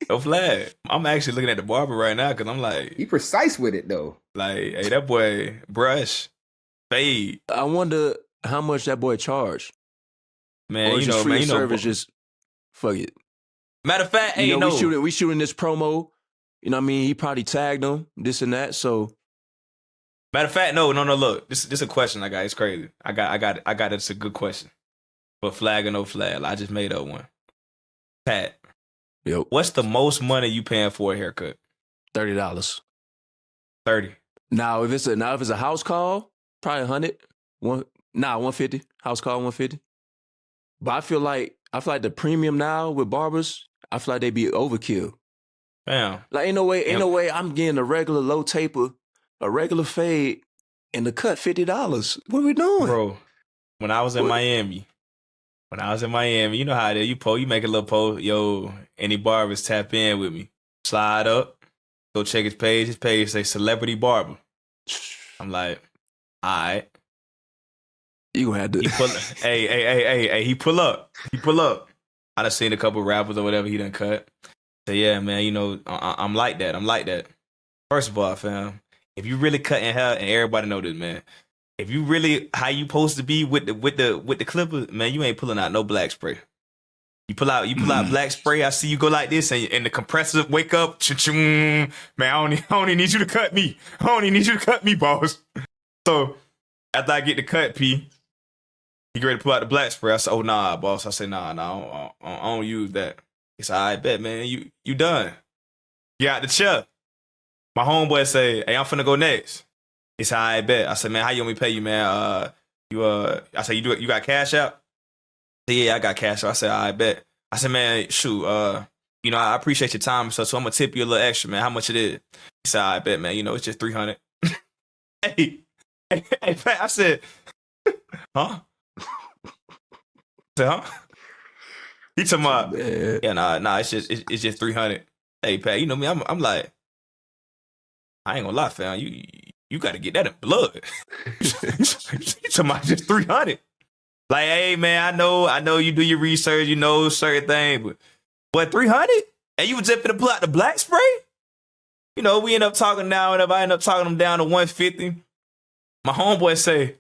No flag. I'm actually looking at the barber right now because I'm like, He precise with it though. hey, that boy, brush, fade. I wonder how much that boy charged. Man, Or you just know, free man, of service, just fuck it. Matter of fact, hey, You know, no. we shooting this promo. You know what I mean? He probably tagged him, this and that. So Matter of fact, no. Look, this is a question I got. It's crazy. I got it. It's a good question. But flag or no flag, I just made up one. Pat, yo, what's the most money you paying for a haircut? $30. 30. Now if it's a house call, probably 100. 150. House call 150. But I feel like the premium now with barbers, I feel like they be overkill. Damn. Like ain't no way I'm getting a regular low taper, a regular fade, and the cut $50. What are we doing? Bro, when I was in Miami, you know how it is. You make a little post, yo, any barbers tap in with me. Slide up, go check his page. His page say celebrity barber. I'm like, all right. You gonna have to He pull hey, he pull up. I done seen a couple rappers or whatever he done cut. So yeah, man, you know, I'm like that. First of all, fam, if you really cutting hair, and everybody know this, man. If you really how you supposed to be with the clippers, man, you ain't pulling out no black spray. You pull out black spray. I see you go like this, and the compressor wake up. Man, I don't even need you to cut me. I don't even need you to cut me, boss. So after I get the cut, P, he ready to pull out the black spray. I said, oh nah, boss. I said, nah, I don't use that. He said, I bet, man, you done. Get out the chair. My homeboy say, hey, I'm finna go next. He said, I bet. I said, man, how you want me to pay you, man? I said, you got cash out? He said, yeah, I got cash out. I said, I bet. I said, man, shoot, you know, I appreciate your time, so I'm gonna tip you a little extra, man. How much it is? He said, I bet, man, you know, it's just 300. hey, Pat, I said, huh? I said, huh? He talking about, yeah, nah, it's just 300. Hey, Pat, you know me, I'm like, I ain't gonna lie, fam, you got to get that in blood. You talking about just 300? Like, hey, man, I know you do your research, you know certain things, but what 300? And you was just finna pull out the black spray? You know, we end up talking now, and if I end up talking them down to 150, my homeboy say,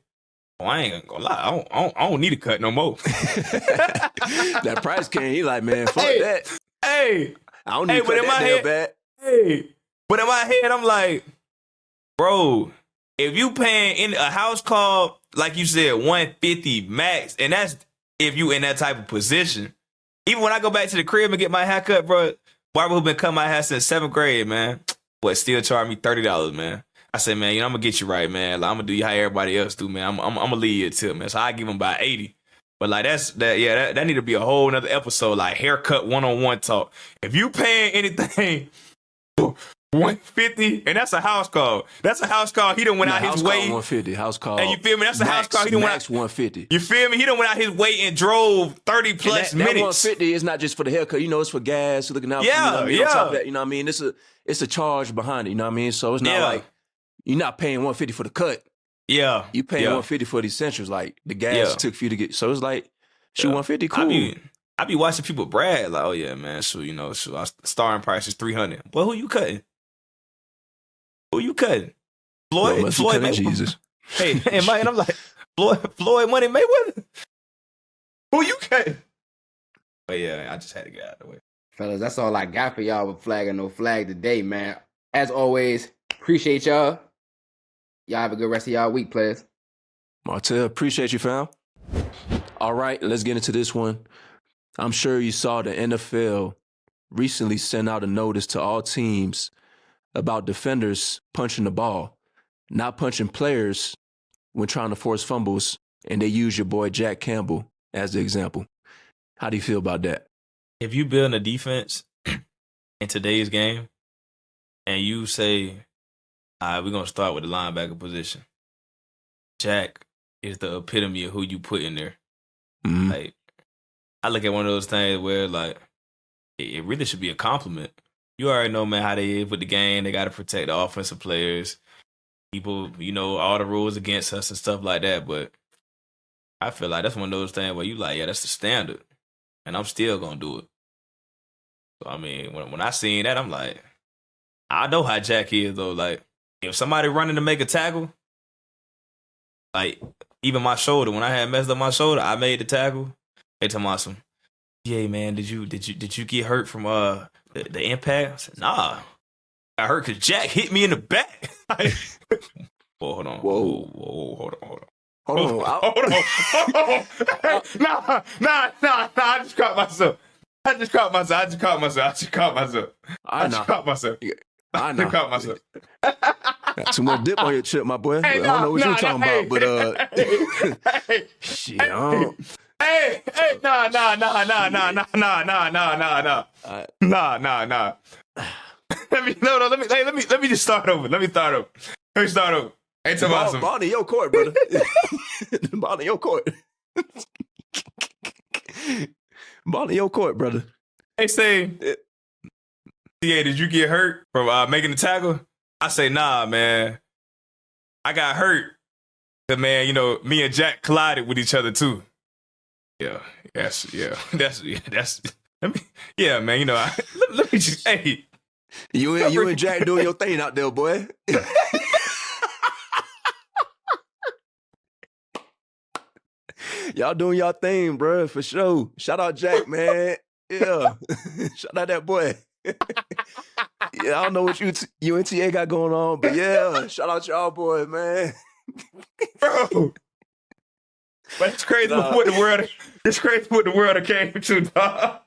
oh, I ain't gonna lie, I don't need a cut no more. that price came. He like, man, fuck that. Hey, I don't need to cut that damn bad. Hey, but in my head, I'm like, bro, if you paying in a house call, like you said, 150 max, and that's if you in that type of position. Even when I go back to the crib and get my haircut, bro, barber who been cutting my hair since 7th grade, man, but still charge me $30, man. I said, man, you know, I'm gonna get you right, man. Like, I'm gonna do you how everybody else do, man. I'm gonna leave you a tip, man. So I give him about 80. But like that need to be a whole nother episode, like haircut one-on-one talk. If you paying anything 150, and that's a house call. That's a house call. He done went out his way. 150. House call. And you feel me? That's a house call. He done went out 150. You feel me? He done went out his way and drove 30 plus that minutes. 150 is not just for the haircut. You know, it's for gas, looking out. Yeah, for, you know what I mean? yeah. On top of that, you know what I mean? It's a charge behind it. You know what I mean? So it's not like you're not paying 150 for the cut. Yeah, you paying 150 for the essentials, like the gas took for you to get. So it's like, shoot, 150, cool. I be watching people brag like, oh yeah, man, so you know, starting price is 300. Well, who you cutting? Who you cutting? Floyd Mayweather. Jesus. Hey, man, I'm like, Floyd Money Mayweather. Who you cutting? But yeah, I just had to get out of the way. Fellas, that's all I got for y'all with Flag or No Flag today, man. As always, appreciate y'all. Y'all have a good rest of y'all week, players. Martell, appreciate you, fam. All right, let's get into this one. I'm sure you saw the NFL recently send out a notice to all teams about defenders punching the ball, not punching players when trying to force fumbles, and they use your boy Jack Campbell as the example. How do you feel about that? if you build a defense in today's game and you say, all right, we're going to start with the linebacker position, Jack is the epitome of who you put in there. Mm-hmm. Like, I look at one of those things where, like, it really should be a compliment. You already know, man, how they is with the game. They got to protect the offensive players. People, you know, all the rules against us and stuff like that. But I feel like that's one of those things where you like, yeah, that's the standard. And I'm still going to do it. So, I mean, when I seen that, I'm like, I know how Jack is, though. Like, if somebody running to make a tackle, like, even my shoulder, when I had messed up my shoulder, I made the tackle. They tell me some, yeah, man, did you get hurt from the impact? I said, nah. I hurt because Jack hit me in the back. Like, whoa, hold on. Whoa, hold on. Hold on. Nah. I just caught myself. I just caught myself. Got too much dip on your chip, my boy. I don't know what you're talking about, but shit. Hey, nah. Let me just start over. Let me start over. Hey, Tomaso. Ball in your court, brother. Ball in your court. Ball in your court, brother. Hey, say, CA, did you get hurt from making the tackle? I say, nah, man. I got hurt. Because, man, you know, me and Jack collided with each other, too. Yeah. Yeah, man, you know, let me just, hey. You and Jack doing your thing out there, boy. Y'all doing y'all thing, bro, for sure. Shout out Jack, man. Yeah. Shout out that boy. Yeah, I don't know what UNTA got going on, but yeah, shout out y'all boys, man. Bro. But it's crazy what the world came to, dog.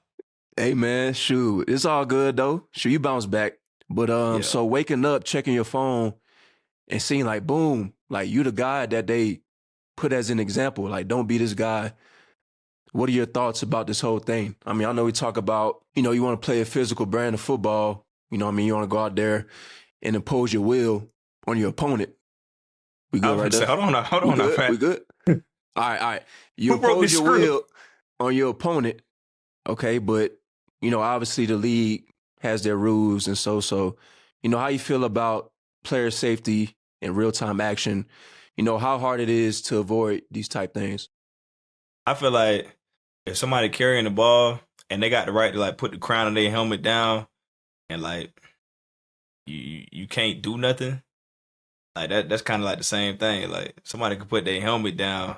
Hey, man, shoot. It's all good, though. Shoot, you bounce back. But So waking up, checking your phone, and seeing, like, boom, like, you the guy that they put as an example. Like, don't be this guy. What are your thoughts about this whole thing? I mean, I know we talk about, you know, you want to play a physical brand of football. You know what I mean? You want to go out there and impose your will on your opponent. We good right there? Hold on, we good? All right. You impose your will on your opponent, okay, but, you know, obviously the league has their rules, and so, you know, how you feel about player safety and real-time action, you know, how hard it is to avoid these type things? I feel like if somebody carrying the ball and they got the right to, like, put the crown of their helmet down and, like, you can't do nothing, like, that's kind of like the same thing. Like, somebody could put their helmet down,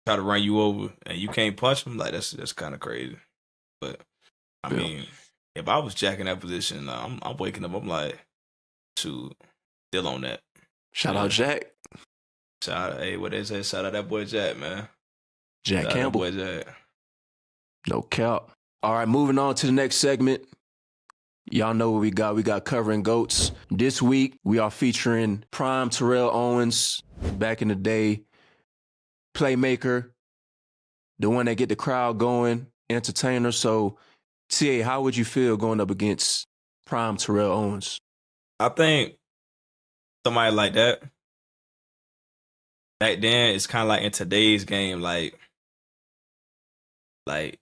try to run you over, and you can't punch them, like, that's kind of crazy. But, I mean, if I was Jack in that position, I'm waking up, I'm like, shoot, still on that. Shout out Jack. Hey, what they say? Shout out that boy Jack, man. Jack Shout Campbell. Out that boy Jack. No cap. All right, moving on to the next segment. Y'all know what we got. We got Covering Goats. This week, we are featuring prime Terrell Owens, back in the day, playmaker, the one that get the crowd going, entertainer. So, TA, how would you feel going up against prime Terrell Owens? I think somebody like that, back then, it's kind of like in today's game, like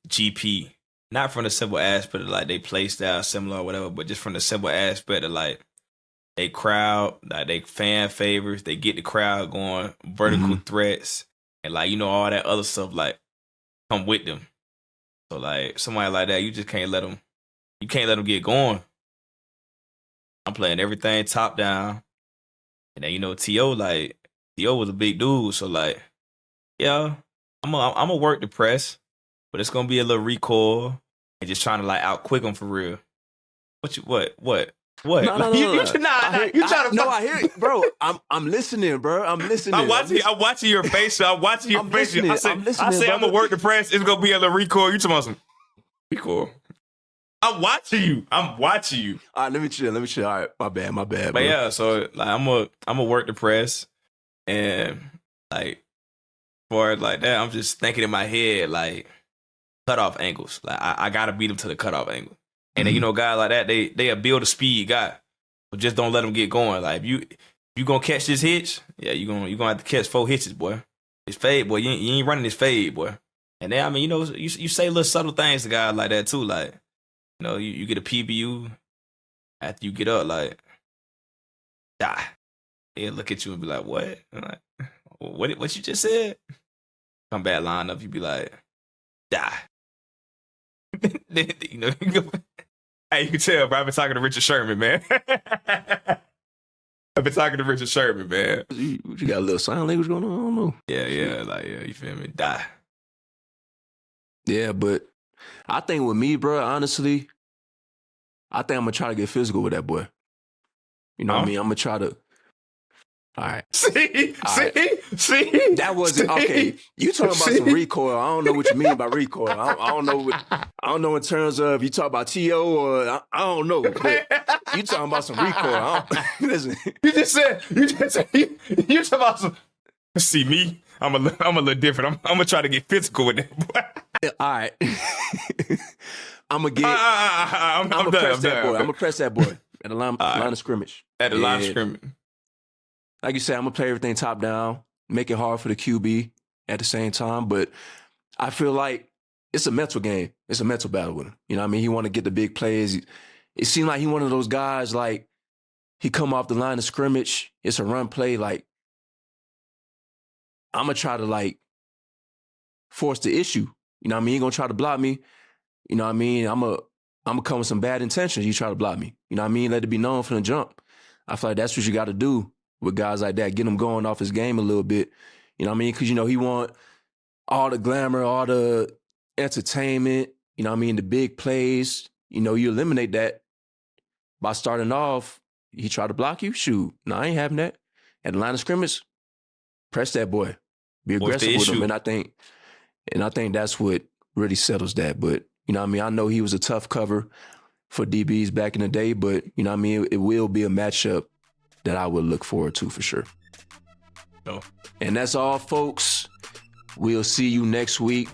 GP. Not from the simple aspect of, like, they play style similar or whatever, but just from the simple aspect of, like, they crowd, like, they fan favors, they get the crowd going, vertical threats, and, like, you know, all that other stuff, like, come with them. So, like, somebody like that, you just can't let them, get going. I'm playing everything top down. And then, you know, T.O. was a big dude. So, like, yeah, I'm gonna work the press, but it's gonna be a little recoil and just trying to, like, out quick him for real. What? No. You trying to? No, I hear you, bro. I'm listening, bro. I'm listening. I'm watching your face. I'm watching your face. I say I'm gonna work the press. It's gonna be a little recoil. You talking about some recoil? I'm watching you. All right, let me chill. All right, my bad. But bro. yeah, so, like, I'm gonna work the press, and, like, for like that, I'm just thinking in my head, like, cutoff angles. Like I gotta beat him to the cutoff angle. And then, you know, guys like that, they build a speed guy, but just don't let them get going. Like if you gonna catch this hitch, yeah, you gonna have to catch 4 hitches, boy. This fade, boy, you ain't running this fade, boy. And then I mean, you know, you say little subtle things to guys like that too, like, you know, you get a PBU after you get up, like, die. He'll look at you and be like, what? I'm like, what you just said? Come back, line up, you be like, die. You know, hey, you can tell, bro. I've been talking to Richard Sherman, man. I've been talking to Richard Sherman, man. You got a little sign language going on? I don't know. Yeah, like, yeah, you feel me? Die. Yeah, but I think with me, bro, honestly, I think I'm going to try to get physical with that boy. You know what I mean? I'm going to try to. All right. See? That wasn't okay. You talking about some recoil? I don't know what you mean by recoil. I don't know. I don't know in terms of you talk about TO or I don't know. But you talking about some recoil? Listen, You talking about some. See me? I'm a little different. I'm gonna try to get physical with that boy. All right. I'm gonna get. I'm gonna done. press that boy. I'm gonna press that boy at the line of scrimmage. At the line of scrimmage. Like you said, I'm going to play everything top down, make it hard for the QB at the same time. But I feel like it's a mental game. It's a mental battle with him. You know what I mean? He want to get the big plays. It seemed like he one of those guys, like, he come off the line of scrimmage. It's a run play. Like, I'm going to try to, like, force the issue. You know what I mean? He going to try to block me. You know what I mean? I'm going to come with some bad intentions. You try to block me. You know what I mean? Let it be known from the jump. I feel like that's what you got to do with guys like that, get him going off his game a little bit. You know what I mean? Because, you know, he want all the glamour, all the entertainment, you know what I mean, the big plays. You know, you eliminate that by starting off. He tried to block you? Shoot. No, I ain't having that. At the line of scrimmage, press that boy. Be aggressive with him. And I think that's what really settles that. But, you know what I mean? I know he was a tough cover for DBs back in the day, but, you know what I mean? It will be a matchup that I would look forward to for sure. No. And that's all, folks. We'll see you next week.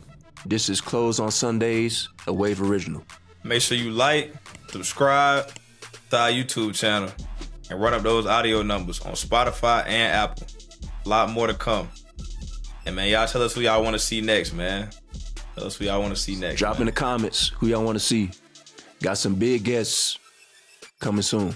This is Closed on Sundays, a Wave original. Make sure you like, subscribe to our YouTube channel, and run up those audio numbers on Spotify and Apple. A lot more to come. And man, y'all tell us who y'all want to see next, man. Tell us who y'all want to see next. Drop in the comments who y'all want to see. Got some big guests coming soon.